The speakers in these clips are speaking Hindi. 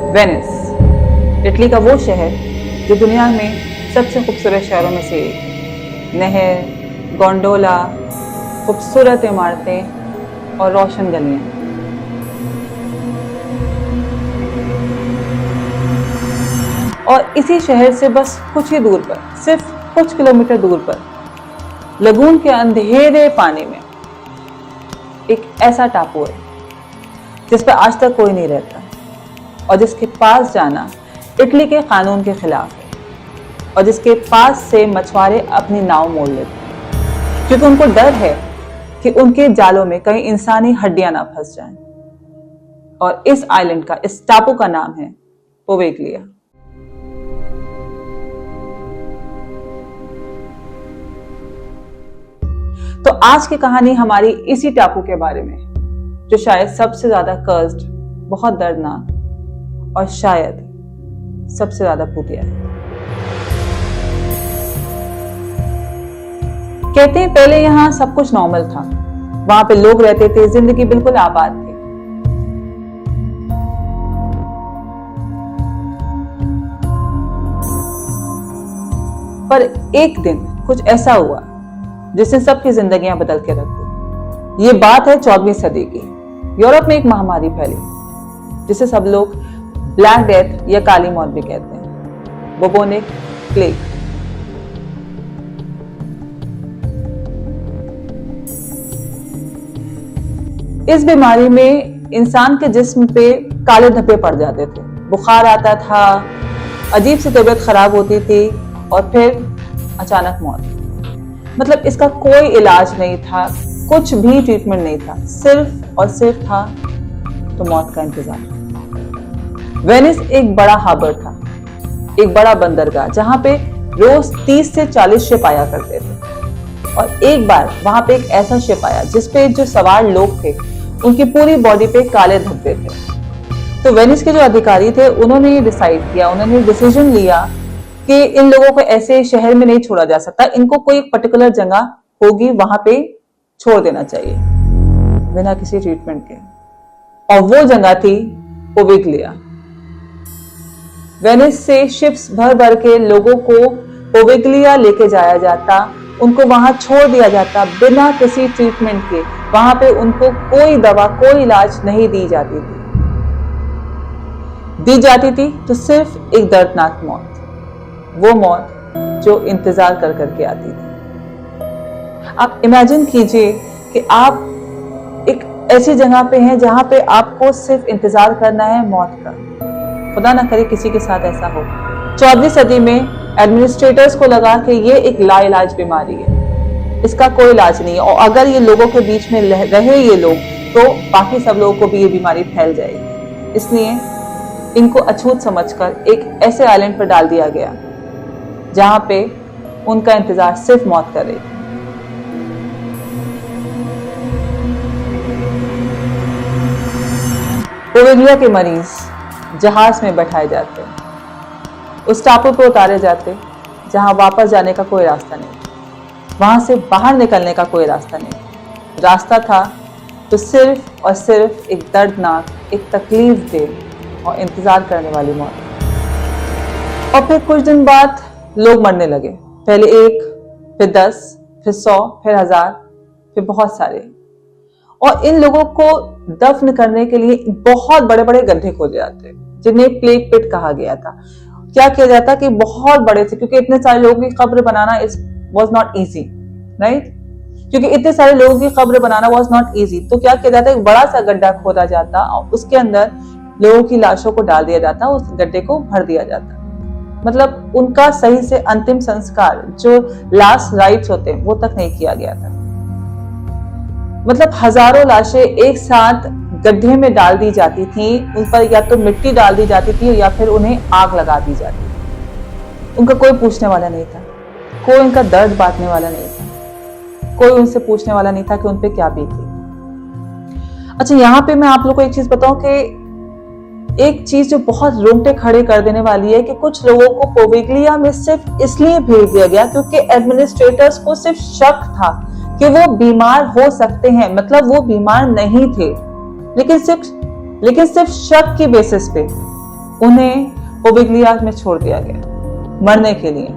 वेनिस, इटली का वो शहर जो दुनिया में सबसे खूबसूरत शहरों में से एक। नहर, गोंडोला, खूबसूरत इमारतें और रोशन गलियां। और इसी शहर से बस कुछ ही दूर पर, सिर्फ कुछ किलोमीटर दूर पर, लगून के अंधेरे पानी में एक ऐसा टापू है जिस पर आज तक कोई नहीं रहता और जिसके पास जाना इटली के कानून के खिलाफ है और जिसके पास से मछुआरे अपनी नाव मोड़ लेते हैं क्योंकि उनको डर है कि उनके जालों में कहीं इंसानी हड्डियां ना फंस जाएं। और इस आइलैंड का, इस टापू का नाम है पोवेगलिया। तो आज की कहानी हमारी इसी टापू के बारे में, जो शायद सबसे ज्यादा कर्स्ड, बहुत दर्दनाक और शायद सबसे ज्यादा भूतिया है। कहते हैं पहले यहां सब कुछ नॉर्मल था, वहां पे लोग रहते थे, जिंदगी बिल्कुल आबाद थी। पर एक दिन कुछ ऐसा हुआ जिसने सबकी जिंदगियां बदल के रख दी। ये बात है 14वीं सदी की। यूरोप में एक महामारी फैली जिसे सब लोग ब्लैक डेथ या काली मौत भी कहते हैं, बुबोनिक प्लेग। इस बीमारी में इंसान के जिस्म पे काले धब्बे पड़ जाते थे, बुखार आता था, अजीब सी तबीयत खराब होती थी और फिर अचानक मौत। मतलब इसका कोई इलाज नहीं था, कुछ भी ट्रीटमेंट नहीं था, सिर्फ और सिर्फ था तो मौत का इंतजार। वेनिस एक बड़ा हार्बर था, एक बड़ा बंदरगाह जहां पे रोज 30 से 40 शिप आया करते थे। और एक बार वहां पे एक ऐसा शिप आया जिसपे जो सवार लोग थे उनकी पूरी बॉडी पे काले धब्बे थे। तो वेनिस के जो अधिकारी थे उन्होंने ये डिसाइड किया, उन्होंने डिसीजन लिया कि इन लोगों को ऐसे शहर में नहीं छोड़ा जा सकता, इनको कोई एक पर्टिकुलर जगह होगी वहां पे छोड़ देना चाहिए बिना किसी ट्रीटमेंट के। और वो जगह थी पोवेगलिया। वेनिस से शिप्स भर भर के लोगों को पोवेगलिया लेके जाया जाता, उनको वहां छोड़ दिया जाता बिना किसी ट्रीटमेंट के। वहां पे उनको कोई दवा, कोई इलाज नहीं दी जाती थी तो सिर्फ एक दर्दनाक मौत, वो मौत जो इंतजार कर करके आती थी। आप इमेजिन कीजिए कि आप एक ऐसी जगह पे हैं जहां पे आपको सिर्फ इंतजार करना है मौत का। खुदा ना करे किसी के साथ ऐसा हो। 14वीं सदी में एडमिनिस्ट्रेटर्स को लगा कि ये एक लाइलाज बीमारी है, इसका कोई इलाज नहीं है और अगर ये लोगों के बीच में रहे ये लोग तो बाकी सब लोगों को भी ये बीमारी फैल जाएगी। इसलिए इनको अछूत समझकर एक ऐसे आइलैंड पर डाल दिया गया जहां पे उनका इंतजार सिर्फ मौत कर रही थी। पोवेगलिया के मरीज जहाज में बैठाए जाते, उस टापू पे उतारे जाते जहां वापस जाने का कोई रास्ता नहीं, वहां से बाहर निकलने का कोई रास्ता नहीं। रास्ता था तो सिर्फ और सिर्फ एक दर्दनाक, एक तकलीफ दे और इंतजार करने वाली मौत। और फिर कुछ दिन बाद लोग मरने लगे, पहले 1, फिर 10, फिर 100, फिर 1000, फिर बहुत सारे। और इन लोगों को दफन करने के लिए बहुत बड़े बड़े गड्ढे खोदे जाते जिन्हें प्लेग पिट कहा गया था। क्या किया जाता कि बहुत बड़े थे, क्योंकि इतने सारे लोगों की कब्र बनाना वाज नॉट इजी, राइट? क्योंकि इतने सारे लोगों की कब्र बनाना वाज नॉट इजी, तो क्या किया जाता, एक बड़ा सा गड्ढा खोदा जाता और उसके अंदर लोगों की लाशों को डाल दिया जाता, उस गड्ढे को भर दिया जाता। मतलब उनका सही से अंतिम संस्कार, जो लास्ट राइट्स होते हैं, वो तक नहीं किया गया था। मतलब हजारों लाशें एक साथ गड्ढे में डाल दी जाती थी, उन पर या तो मिट्टी डाल दी जाती थी या फिर उन्हें आग लगा दी जाती थी। उनका कोई पूछने वाला नहीं था, कोई उनका दर्द बांटने वाला नहीं था, कोई उनसे पूछने वाला नहीं था कि उन पे क्या बीती। अच्छा, यहाँ पे मैं आप लोगों को एक चीज बताऊं कि एक चीज जो बहुत रोंगटे खड़े कर देने वाली है कि कुछ लोगों को पोवेगलिया में सिर्फ इसलिए भेज दिया गया क्योंकि एडमिनिस्ट्रेटर्स को सिर्फ शक था कि वो बीमार हो सकते हैं। मतलब वो बीमार नहीं थे, लेकिन सिर्फ शक की बेसिस पे उन्हें पोविग्लिया में छोड़ दिया गया मरने के लिए।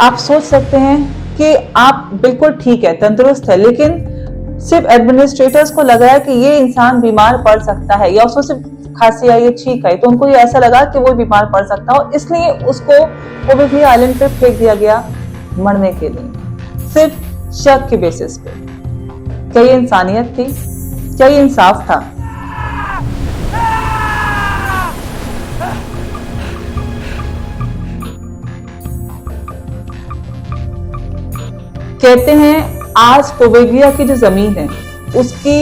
आप सोच सकते हैं कि आप बिल्कुल ठीक है, तंदुरुस्त है, लेकिन सिर्फ एडमिनिस्ट्रेटर्स को लग रहा है कि ये इंसान बीमार पड़ सकता है या उसको सिर्फ खांसी आई, ये ठीक है, तो उनको ये ऐसा लगा कि वो बीमार पड़ सकता हो, इसलिए उसको पोविग्लिया आइलैंड पे फेंक दिया गया मरने के लिए, सिर्फ शक के बेसिस पे। क्या ये इंसानियत थी? क्या ये इंसाफ था? कहते हैं आज पोविग्लिया की जो जमीन है उसकी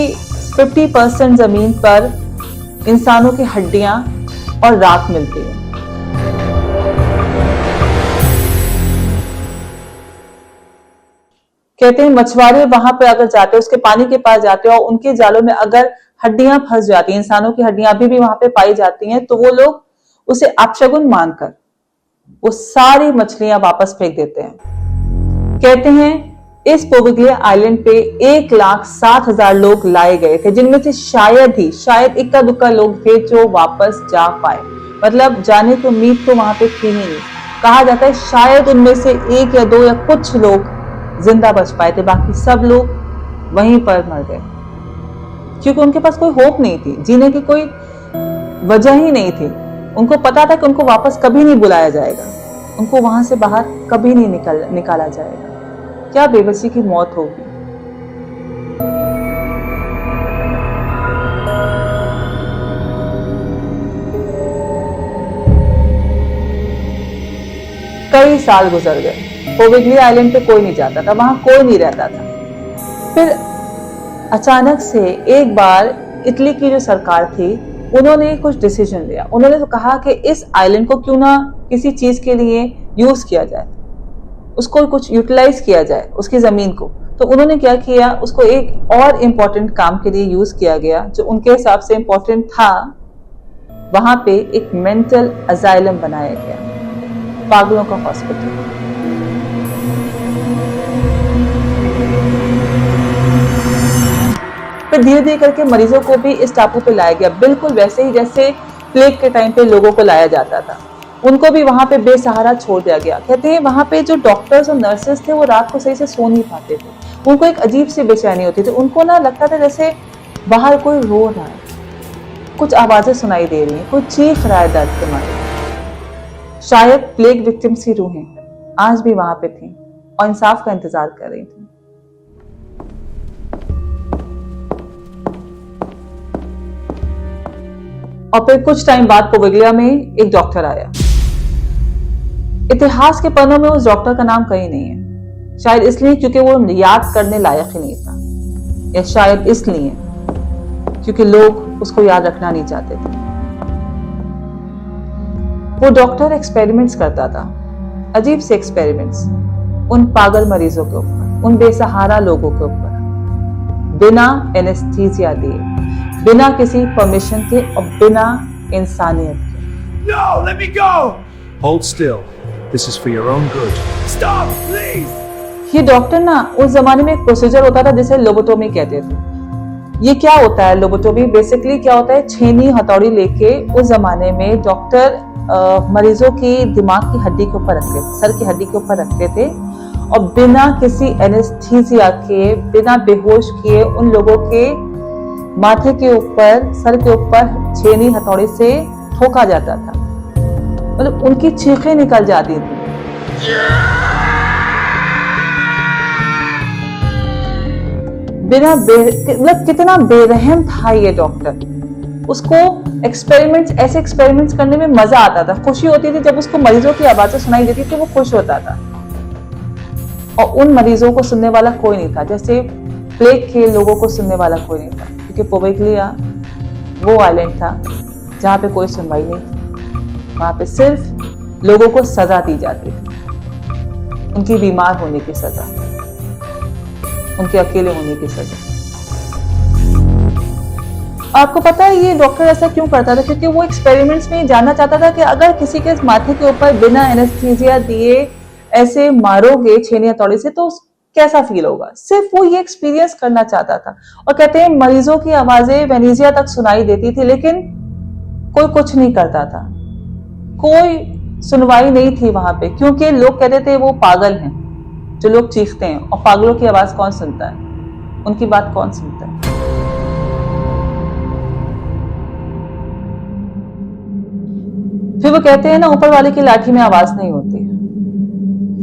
50% जमीन पर इंसानों की हड्डियां और राख मिलती है। कहते हैं मछुआरे वहां पर अगर जाते, उसके पानी के पास जाते और उनके जालों में अगर हड्डियां फंस जाती हैं, इंसानों की हड्डियां अभी भी वहां पे पाई जाती हैं, तो वो लोग उसे अपशगुन मानकर वो सारी मछलियां वापस फेंक देते हैं। कहते हैं इस पोविग्लिया आइलैंड पे 1,60,000 लोग लाए गए थे, जिनमें से शायद इक्का दुक्का लोग थे जो वापस जा पाए, मतलब जाने की उम्मीद तो वहां पे थी ही नहीं। कहा जाता है शायद उनमें से 1 या 2 या कुछ लोग जिंदा बच पाए थे, बाकी सब लोग वहीं पर मर गए, क्योंकि उनके पास कोई होप नहीं थी, जीने की कोई वजह ही नहीं थी। उनको पता था कि उनको वापस कभी नहीं बुलाया जाएगा, उनको वहां से बाहर कभी नहीं निकाला जाएगा। क्या बेबसी की मौत होगी। कई साल गुजर गए, पोविग्लिया आइलैंड पे कोई नहीं जाता था, वहां कोई नहीं रहता था। फिर अचानक से एक बार इटली की जो सरकार थी उन्होंने कुछ डिसीजन लिया। उन्होंने तो कहा कि इस आइलैंड को क्यों ना किसी चीज के लिए यूज किया जाए, उसको कुछ यूटिलाइज किया जाए, उसकी जमीन को। तो उन्होंने क्या किया, उसको एक और इम्पोर्टेंट काम के लिए यूज किया गया जो उनके हिसाब से इम्पोर्टेंट था। वहां पे एक मेंटल अजाइलम बनाया गया, पागलों का हॉस्पिटल। फिर धीरे धीरे करके मरीजों को भी इस टापू पे लाया गया, बिल्कुल वैसे ही जैसे प्लेग के टाइम पे लोगों को लाया जाता था। उनको भी वहां पे बेसहारा छोड़ दिया गया। कहते हैं वहां पे जो डॉक्टर्स और नर्सेस थे वो रात को सही से सो नहीं पाते थे, उनको एक अजीब सी बेचैनी होती थी। उनको ना लगता था जैसे बाहर कोई रो रहा है, कुछ आवाजें सुनाई दे रही हैं, कोई चीख रहा है दर्द के मारे। शायद प्लेग विक्टिम्स की रूहें आज भी वहां पे थी और इंसाफ का इंतजार कर रही थी। और फिर कुछ टाइम बाद पोविग्लिया में एक डॉक्टर आया। इतिहास के पन्नों में उस डॉक्टर का नाम कहीं नहीं है, शायद इसलिए क्योंकि वो याद करने लायक ही नहीं था, या शायद इसलिए क्योंकि लोग उसको याद रखना नहीं चाहते थे। वो डॉक्टर एक्सपेरिमेंट्स करता था, अजीब से एक्सपेरिमेंट्स, उन पागल मरीजों के ऊपर, उन बेसहारा लोगों के ऊपर, बिना एनेस्थीसिया दिए, बिना किसी परमिशन के और बिना इंसानियत के। No, let me go! Hold still. This is for your own good. Stop, please! ये डॉक्टर ना उस जमाने में एक प्रोसीजर होता था जिसे लोबोटोमी कहते थे। ये क्या होता है लोबोटोमी? बेसिकली क्या होता है, छेनी हथौड़ी लेके उस जमाने में डॉक्टर मरीजों की दिमाग की हड्डी के ऊपर रखते थे, सर की हड्डी के ऊपर रखते थे और बिना किसी एनेस्थीसिया के, बिना बेहोश किए उन लोगों के माथे के ऊपर, सर के ऊपर छेनी हथौड़ी से ठोका जाता था, मतलब उनकी चीखें निकल जाती थी। मतलब कितना बेरहम था ये डॉक्टर। उसको ऐसे एक्सपेरिमेंट्स करने में मजा आता था, खुशी होती थी जब उसको मरीजों की आवाजें सुनाई देती थी, वो खुश होता था। और उन मरीजों को सुनने वाला कोई नहीं था, जैसे प्लेग के लोगों को सुनने वाला कोई नहीं था, क्योंकि पोविग्लिया वो आइलैंड था जहाँ पे कोई सुनवाई नहीं थी। वहां पे सिर्फ लोगों को सजा दी जाती थी, उनकी बीमार होने की सजा, उनके अकेले होने की सजा। आपको पता है ये डॉक्टर ऐसा क्यों करता था? क्योंकि वो एक्सपेरिमेंट्स में जानना चाहता था कि अगर किसी के माथे के ऊपर बिना एनेस्थीसिया दिए ऐसे मारोगे छेनी हथौड़ी से तो कैसा फील होगा। सिर्फ वो ये एक्सपीरियंस करना चाहता था। और कहते हैं मरीजों की आवाजें वेनेजिया तक सुनाई देती थी, लेकिन कोई कुछ नहीं करता था, कोई सुनवाई नहीं थी वहां पे, क्योंकि लोग कहते थे वो पागल हैं जो लोग चीखते हैं, और पागलों की आवाज कौन सुनता है, उनकी बात कौन सुनता है। फिर वो कहते हैं ना, ऊपर वाले की लाठी में आवाज नहीं होती है।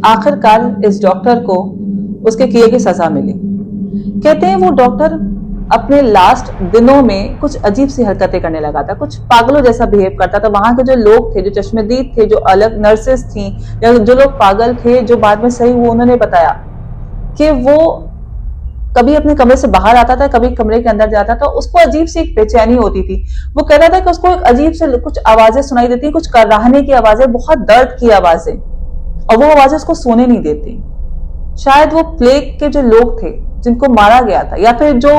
आखिरकार इस डॉक्टर को उसके किए की सजा मिली। कहते हैं वो डॉक्टर अपने लास्ट दिनों में कुछ अजीब सी हरकतें करने लगा था, कुछ पागलों जैसा बिहेव करता था। वहां के जो लोग थे, जो चश्मदीद थे, जो अलग नर्सेस थी, या जो लोग पागल थे, जो बाद में सही हुए, उन्होंने बताया कि वो कभी अपने कमरे से बाहर आता था, कभी कमरे के अंदर जाता था, उसको अजीब सी एक बेचैनी होती थी। वो कहता था कि उसको एक अजीब से कुछ आवाजें सुनाई देती, कुछ कराहने की आवाजें, बहुत दर्द की आवाजें, और वो आवाजें उसको सोने नहीं देती। शायद वो प्लेग के जो लोग थे जिनको मारा गया था, या फिर जो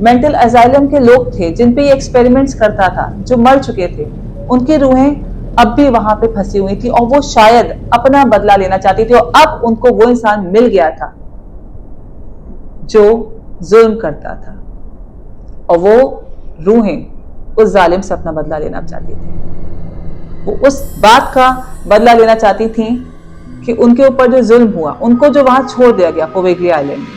मेंटल असाइलम के लोग थे जिन पे ये एक्सपेरिमेंट्स करता था, जो मर चुके थे, उनकी रूहें अब भी वहां पे फंसी हुई थी, और वो शायद अपना बदला लेना चाहती थी, और अब उनको वो इंसान मिल गया था जो जुल्म करता था, और वो रूहें उस जालिम से अपना बदला लेना चाहती थी। वो उस बात का बदला लेना चाहती थी कि उनके ऊपर जो जुल्म हुआ, उनको जो वहां छोड़ दिया गया पोवेगली आइलैंड में,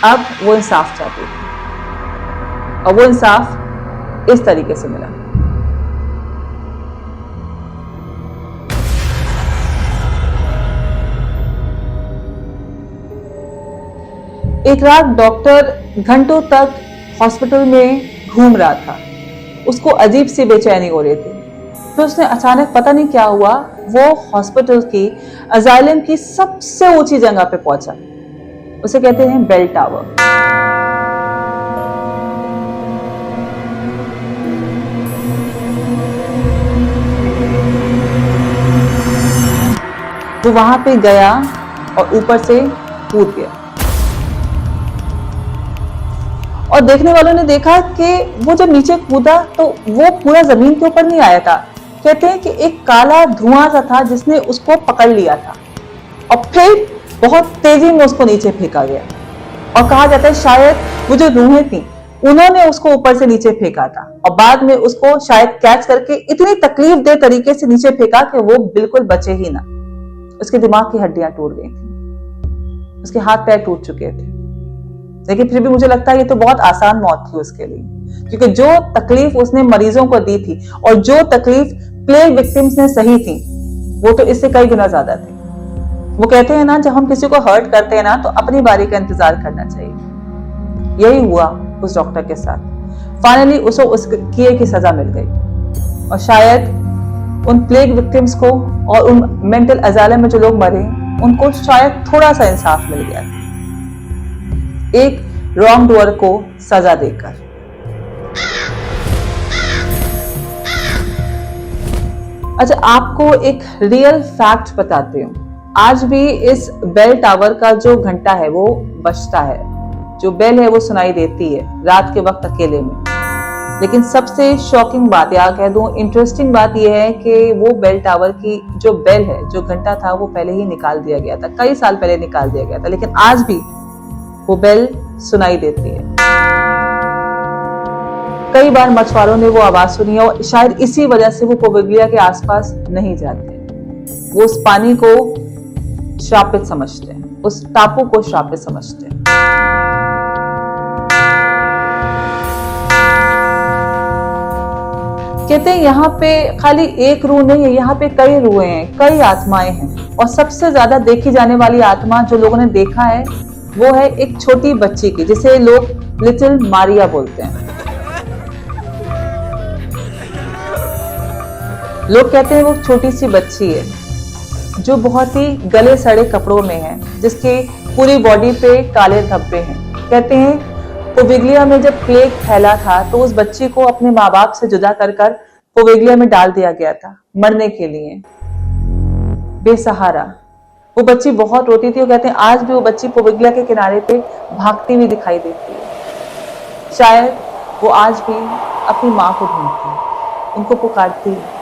अब वो इंसाफ चाहती थी, और वो इंसाफ इस तरीके से मिला। एक रात डॉक्टर घंटों तक हॉस्पिटल में घूम रहा था, उसको अजीब सी बेचैनी हो रही थी। फिर उसने अचानक, पता नहीं क्या हुआ, वो हॉस्पिटल की अजाइलम की सबसे ऊंची जगह पे पहुंचा। उसे कहते हैं बेल टावर। वो वहां पे गया और ऊपर से कूद गया, और देखने वालों ने देखा कि वो जब नीचे कूदा तो वो पूरा जमीन के ऊपर नहीं आया था। कहते हैं कि एक काला धुआं सा था जिसने उसको पकड़ लिया था, और फिर बहुत तेजी में उसको नीचे फेंका गया, और कहा जाता है शायद वो जो रूहें थी उन्होंने उसको ऊपर से नीचे फेंका था, और बाद में उसको शायद कैच करके इतनी तकलीफ दे तरीके से नीचे फेंका कि वो बिल्कुल बचे ही ना। उसके दिमाग की हड्डियां टूट गई थी, उसके हाथ पैर टूट चुके थे, लेकिन फिर भी मुझे लगता है ये तो बहुत आसान मौत थी उसके लिए, क्योंकि जो तकलीफ उसने मरीजों को दी थी और जो तकलीफ प्लेग विक्टिम्स ने सही थी, वो तो इससे कई गुना ज्यादा थी। वो कहते हैं ना, जब हम किसी को हर्ट करते हैं ना, तो अपनी बारी का इंतजार करना चाहिए। यही हुआ उस डॉक्टर के साथ। फाइनली उसको उस किए की सजा मिल गई, और शायद उन प्लेग विक्टिम्स को और उन मेंटल अजाइलम में जो लोग मरे, उनको शायद थोड़ा सा इंसाफ मिल गया, एक रॉन्ग डूअर को सजा देकर। अच्छा, आपको एक रियल फैक्ट बताती हूँ। आज भी इस बेल टावर का जो घंटा है वो बजता है, जो बेल है वो सुनाई देती है रात के वक्त अकेले में। लेकिन सबसे शॉकिंग बात, या कह दूं इंटरेस्टिंग बात यह है कि वो बेल टावर की जो बेल है, जो घंटा था, वो पहले ही निकाल दिया गया था, कई साल पहले निकाल दिया गया था, लेकिन आज भी वो बेल सुनाई देती है। कई बार मछुआरों ने वो आवाज सुनी है, और शायद इसी वजह से वो पोवेगलिया के आसपास नहीं जाते। वो उस पानी को श्रापित समझते हैं, उस टापू को श्रापित समझते हैं। कहते हैं यहाँ पे खाली एक रूह नहीं है, यहाँ पे कई रूहें हैं, कई आत्माएं हैं, और सबसे ज्यादा देखी जाने वाली आत्मा जो लोगों ने देखा है वो है एक छोटी बच्ची की, जिसे लोग लिटिल मारिया बोलते हैं। लोग कहते हैं वो छोटी सी बच्ची है जो बहुत ही गले सड़े कपड़ों में है, जिसके पूरी बॉडी पे काले धब्बे हैं। कहते हैं पोवेगलिया में जब प्लेग फैला था तो उस बच्ची को अपने माँ बाप से जुदा कर पोवेगलिया में डाल दिया गया था मरने के लिए, बेसहारा। वो बच्ची बहुत रोती थी, और कहते हैं आज भी वो बच्ची पोवेगलिया के किनारे पे भागती हुई दिखाई देती है। शायद वो आज भी अपनी माँ को ढूंढती है, उनको पुकारती है।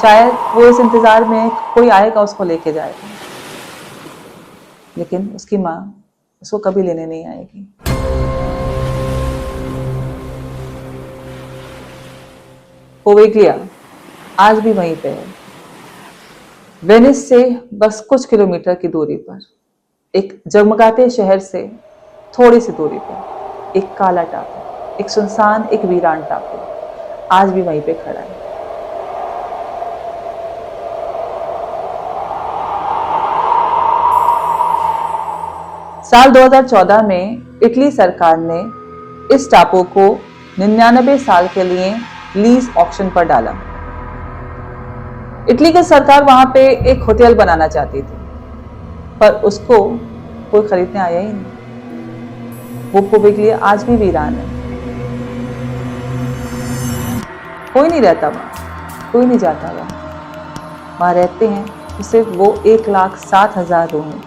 शायद वो इस इंतजार में कोई आएगा उसको लेके जाएगा, लेकिन उसकी माँ उसको कभी लेने नहीं आएगी। पोवेग्लिया आज भी वहीं पे है, वेनिस से बस कुछ किलोमीटर की दूरी पर, एक जगमगाते शहर से थोड़ी सी दूरी पर एक काला टापू, एक सुनसान, एक वीरान टापू आज भी वहीं पे खड़ा है। साल 2014 में इटली सरकार ने इस टापू को 99 साल के लिए लीज ऑक्शन पर डाला। इटली की सरकार वहां पे एक होटल बनाना चाहती थी, पर उसको कोई खरीदने आया ही नहीं। वो पोवेग्लिया आज भी वीरान है, कोई नहीं रहता वहां, कोई नहीं जाता वहां रहते हैं सिर्फ वो 1,07,000 रूह हैं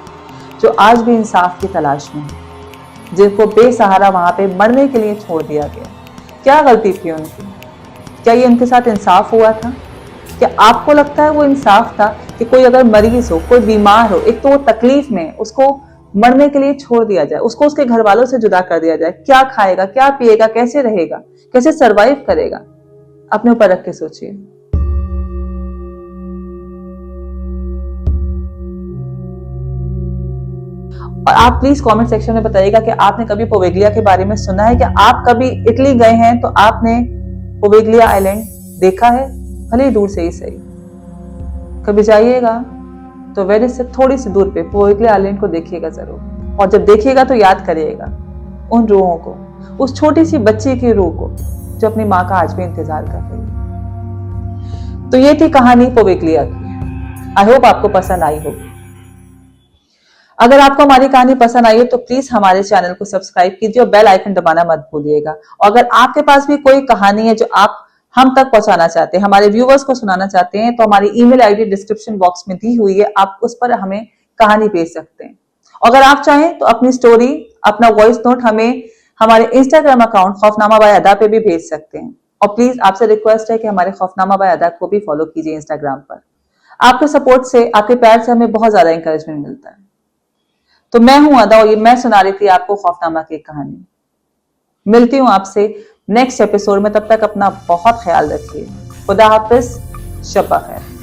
जो आज भी इंसाफ की तलाश में है, जिनको बेसहारा वहां पे मरने के लिए छोड़ दिया गया। क्या गलती थी उनकी? क्या ये उनके साथ इंसाफ हुआ था? क्या आपको लगता है वो इंसाफ था कि कोई अगर मरीज हो, कोई बीमार हो, एक तो वो तकलीफ में, उसको मरने के लिए छोड़ दिया जाए, उसको उसके घर वालों से जुदा कर दिया जाए? क्या खाएगा, क्या पिएगा, कैसे रहेगा, कैसे सरवाइव करेगा? अपने ऊपर रख के सोचिए। और आप प्लीज कमेंट सेक्शन में बताइएगा कि आपने कभी पोवेग्लिया के बारे में सुना है? क्या आप कभी इटली गए हैं तो आपने पोवेग्लिया आइलैंड देखा है? भले ही दूर से ही सही। कभी जाइएगा तो वेनिस से थोड़ी सी दूर पे पोवेग्लिया आइलैंड को देखिएगा जरूर, और जब देखिएगा तो याद करिएगा उन रूहों को, उस छोटी सी बच्ची की रूह को जो अपनी माँ का आज भी इंतजार कर रही है। तो ये थी कहानी पोवेग्लिया की। आई होप आपको पसंद आई होगी। अगर आपको हमारी कहानी पसंद आई है तो प्लीज हमारे चैनल को सब्सक्राइब कीजिए और बेल आइकन दबाना मत भूलिएगा। और अगर आपके पास भी कोई कहानी है जो आप हम तक पहुंचाना चाहते हैं, हमारे व्यूवर्स को सुनाना चाहते हैं, तो हमारी ईमेल आईडी डिस्क्रिप्शन बॉक्स में दी हुई है, आप उस पर हमें कहानी भेज सकते हैं। अगर आप चाहें तो अपनी स्टोरी, अपना वॉइस नोट हमें हमारे इंस्टाग्राम अकाउंट खौफनामा बाय अदा पे भी भेज सकते हैं। और प्लीज आपसे रिक्वेस्ट है कि हमारे खौफनामा बाय अदा को भी फॉलो कीजिए इंस्टाग्राम पर। आपके सपोर्ट से, आपके प्यार से हमें बहुत ज्यादा इंकरेजमेंट मिलता है। तो मैं हूं अदा और ये मैं सुना रही थी आपको खौफनामा की कहानी। मिलती हूं आपसे नेक्स्ट एपिसोड में, तब तक अपना बहुत ख्याल रखिए। खुदा हाफिज, शब बखैर।